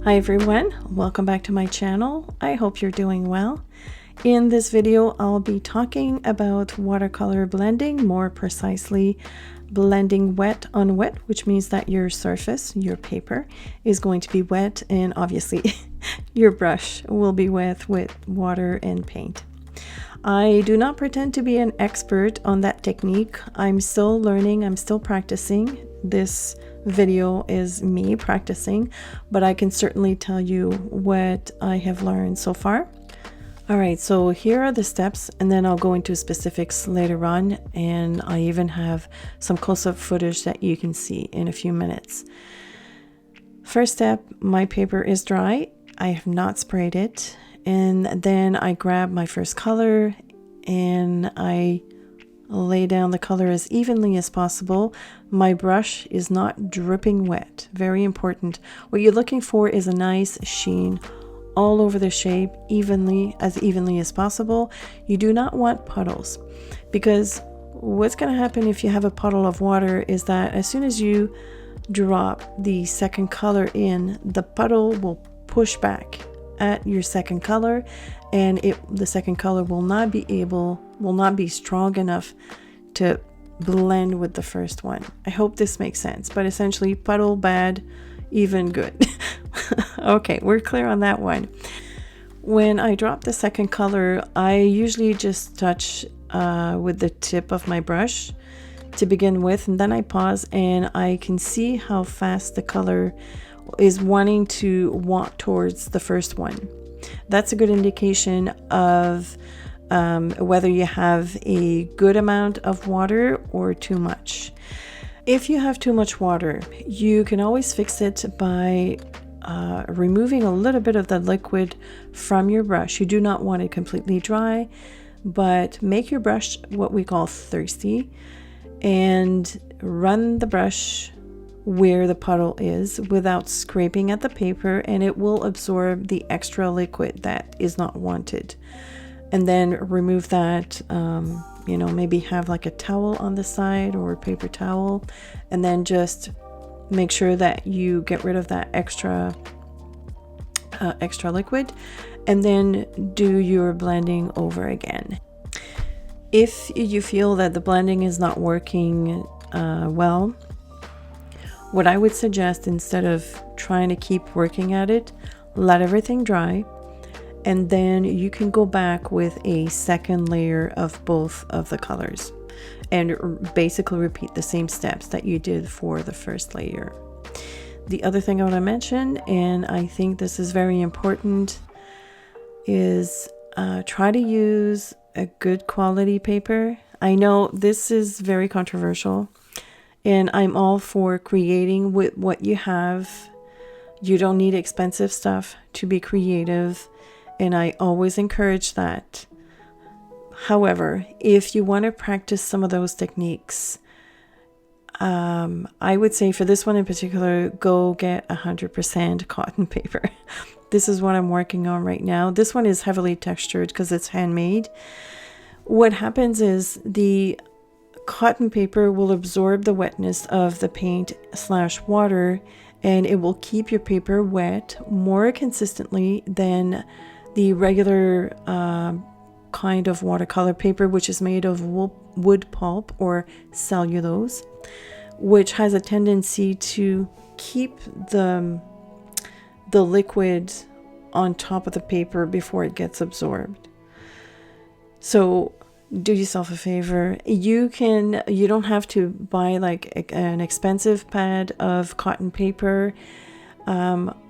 Hi everyone, welcome back to my channel. I hope you're doing well. In this video, I'll be talking about watercolor blending, more precisely blending wet on wet, which means that your surface, your paper, is going to be wet, and obviously your brush will be wet with water and paint. I do not pretend to be an expert on that technique. I'm still learning, I'm still practicing. This video is me practicing, but I can certainly tell you what I have learned so far. All right, so here are the steps, and then I'll go into specifics later on, and I even have some close-up footage that you can see in a few minutes. First step, my paper is dry. I have not sprayed it, and then I grab my first color and I lay down the color as evenly as possible. My brush is not dripping wet. Very important. What you're looking for is a nice sheen all over the shape, evenly as possible. You do not want puddles, because what's going to happen if you have a puddle of water is that as soon as you drop the second color in, the puddle will push back at your second color, and the second color will not be strong enough to blend with the first one. I hope this makes sense, but essentially puddle bad, even good. Okay, we're clear on that one. When I drop the second color, I usually just touch with the tip of my brush to begin with, and then I pause and I can see how fast the color is wanting to walk towards the first one. That's a good indication of whether you have a good amount of water or too much. If you have too much water, you can always fix it by removing a little bit of the liquid from your brush. You do not want it completely dry, but make your brush what we call thirsty and run the brush where the puddle is without scraping at the paper, and it will absorb the extra liquid that is not wanted. And then remove that, maybe have like a towel on the side or a paper towel, and then just make sure that you get rid of that extra liquid, and then do your blending over again. If you feel that the blending is not working well, what I would suggest, instead of trying to keep working at it, let everything dry, and then you can go back with a second layer of both of the colors and basically repeat the same steps that you did for the first layer. The other thing I want to mention, and I think this is very important, is try to use a good quality paper. I know this is very controversial, and I'm all for creating with what you have. You don't need expensive stuff to be creative, and I always encourage that. However, if you want to practice some of those techniques, I would say for this one in particular, go get 100% cotton paper. This is what I'm working on right now. This one is heavily textured because it's handmade. What happens is the cotton paper will absorb the wetness of the paint / water, and it will keep your paper wet more consistently than the regular kind of watercolor paper, which is made of wood pulp or cellulose, which has a tendency to keep the liquid on top of the paper before it gets absorbed. So do yourself a favor. You don't have to buy like an expensive pad of cotton paper.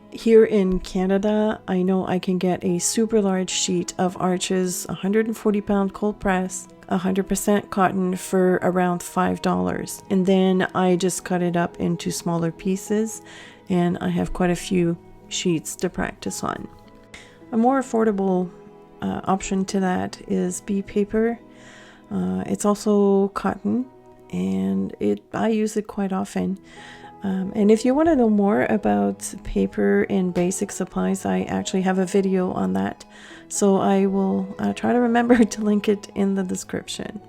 Here in Canada, I know I can get a super large sheet of Arches 140-pound cold press, 100% cotton, for around $5. And then I just cut it up into smaller pieces, and I have quite a few sheets to practice on. A more affordable option to that is bee paper. It's also cotton, and I use it quite often. And if you want to know more about paper and basic supplies, I actually have a video on that, so I will try to remember to link it in the description.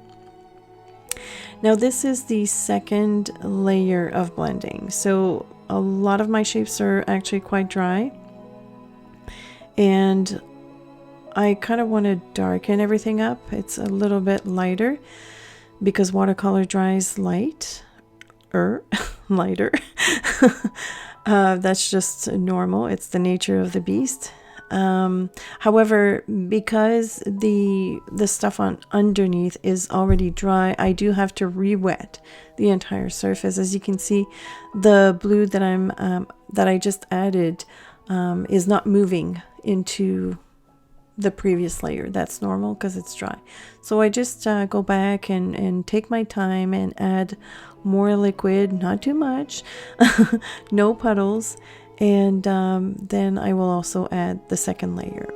Now this is the second layer of blending, so a lot of my shapes are actually quite dry. And I kind of want to darken everything up. It's a little bit lighter because watercolor dries lighter. That's just normal. It's the nature of the beast. However, because the stuff on underneath is already dry, I do have to re-wet the entire surface. As you can see, the blue that I just added is not moving into the previous layer. That's normal because it's dry. So I just go back and take my time and add more liquid, not too much, no puddles. And then I will also add the second layer.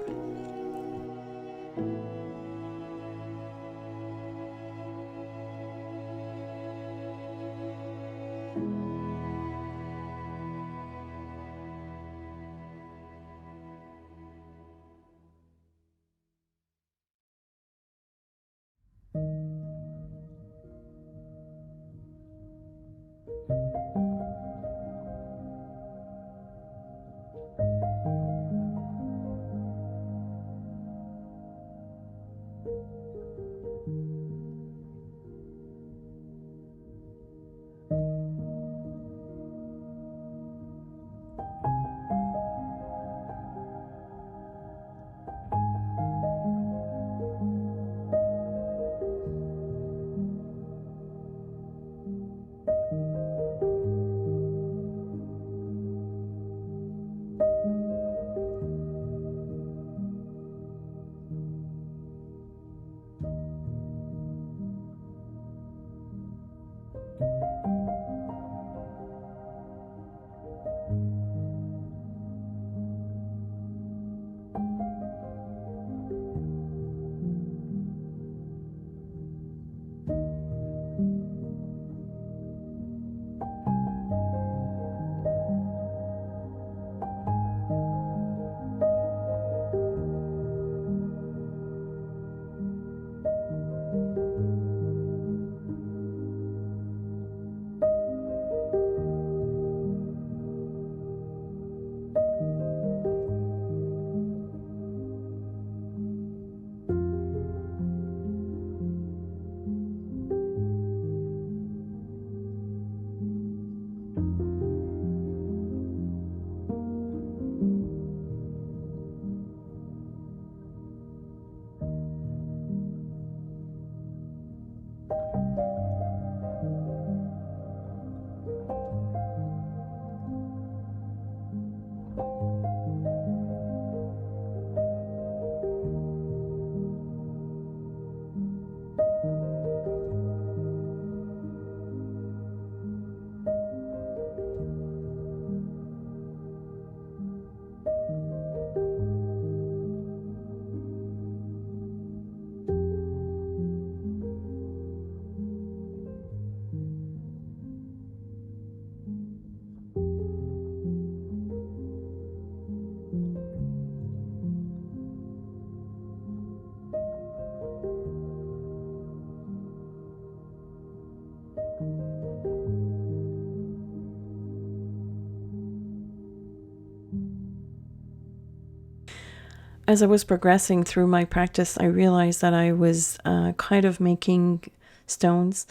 As I was progressing through my practice, I realized that I was kind of making stones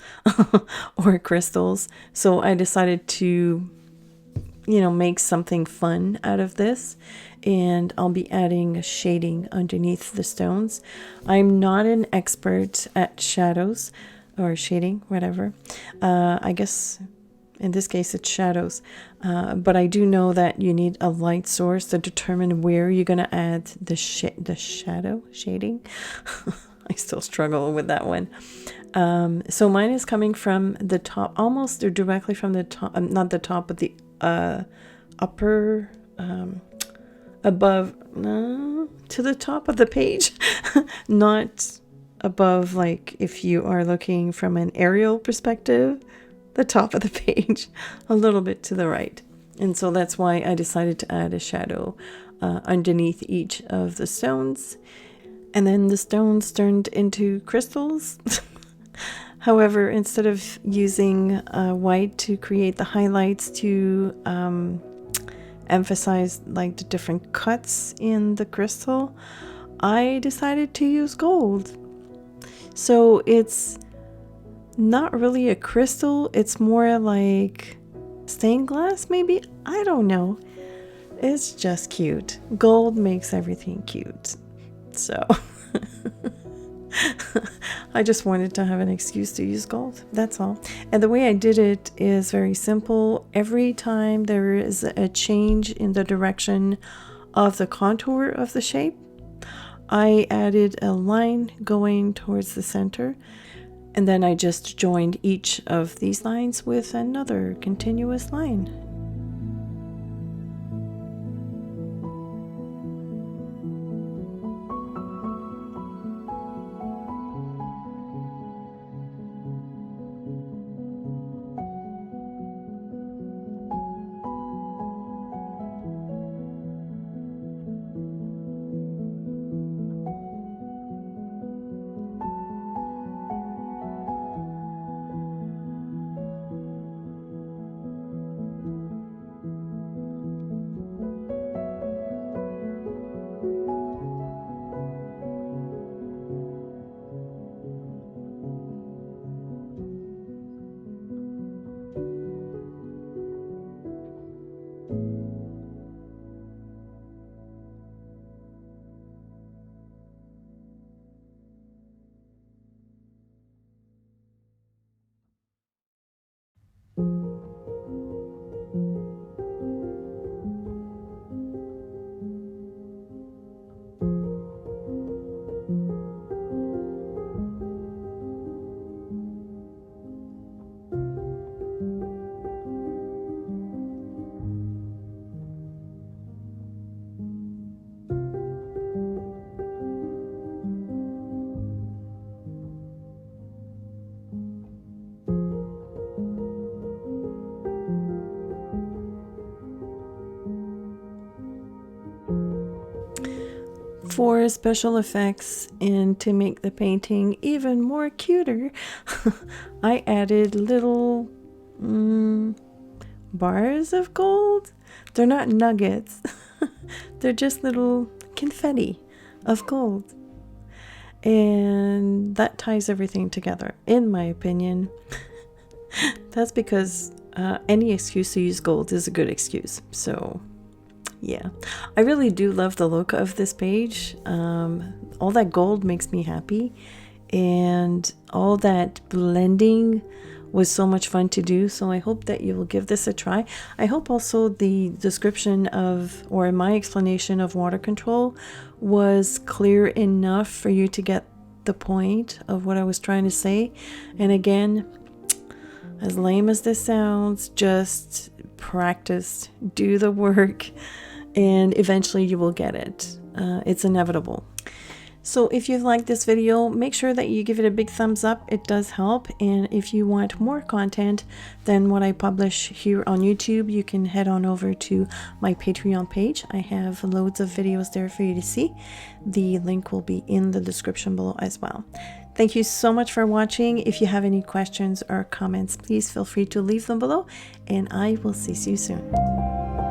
or crystals. So I decided to, make something fun out of this. And I'll be adding shading underneath the stones. I'm not an expert at shadows or shading, whatever. I guess in this case it's shadows. But I do know that you need a light source to determine where you're going to add the shadow shading. I still struggle with that one. So mine is coming from the top, almost or directly from the top, not the top, but the upper, above, to the top of the page, not above, like if you are looking from an aerial perspective, the top of the page, a little bit to the right. And so that's why I decided to add a shadow underneath each of the stones. And then the stones turned into crystals. However, instead of using white to create the highlights to emphasize like the different cuts in the crystal, I decided to use gold. So it's not really a crystal, it's more like stained glass maybe, I don't know. It's just cute. Gold makes everything cute. So I just wanted to have an excuse to use gold, that's all. And the way I did it is very simple. Every time there is a change in the direction of the contour of the shape, I added a line going towards the center, and then I just joined each of these lines with another continuous line. For special effects and to make the painting even more cuter, I added little bars of gold. They're not nuggets. They're just little confetti of gold. And that ties everything together, in my opinion. That's because any excuse to use gold is a good excuse. So yeah, I really do love the look of this page. All that gold makes me happy, and all that blending was so much fun to do. So I hope that you will give this a try. I hope also the description of, or my explanation of water control was clear enough for you to get the point of what I was trying to say. And again, as lame as this sounds, just practice, do the work, and eventually you will get it. It's inevitable. So if you've liked this video, make sure that you give it a big thumbs up. It does help. And if you want more content than what I publish here on YouTube, you can head on over to my Patreon page. I have loads of videos there for you to see. The link will be in the description below as well. Thank you so much for watching. If you have any questions or comments, please feel free to leave them below, and I will see you soon.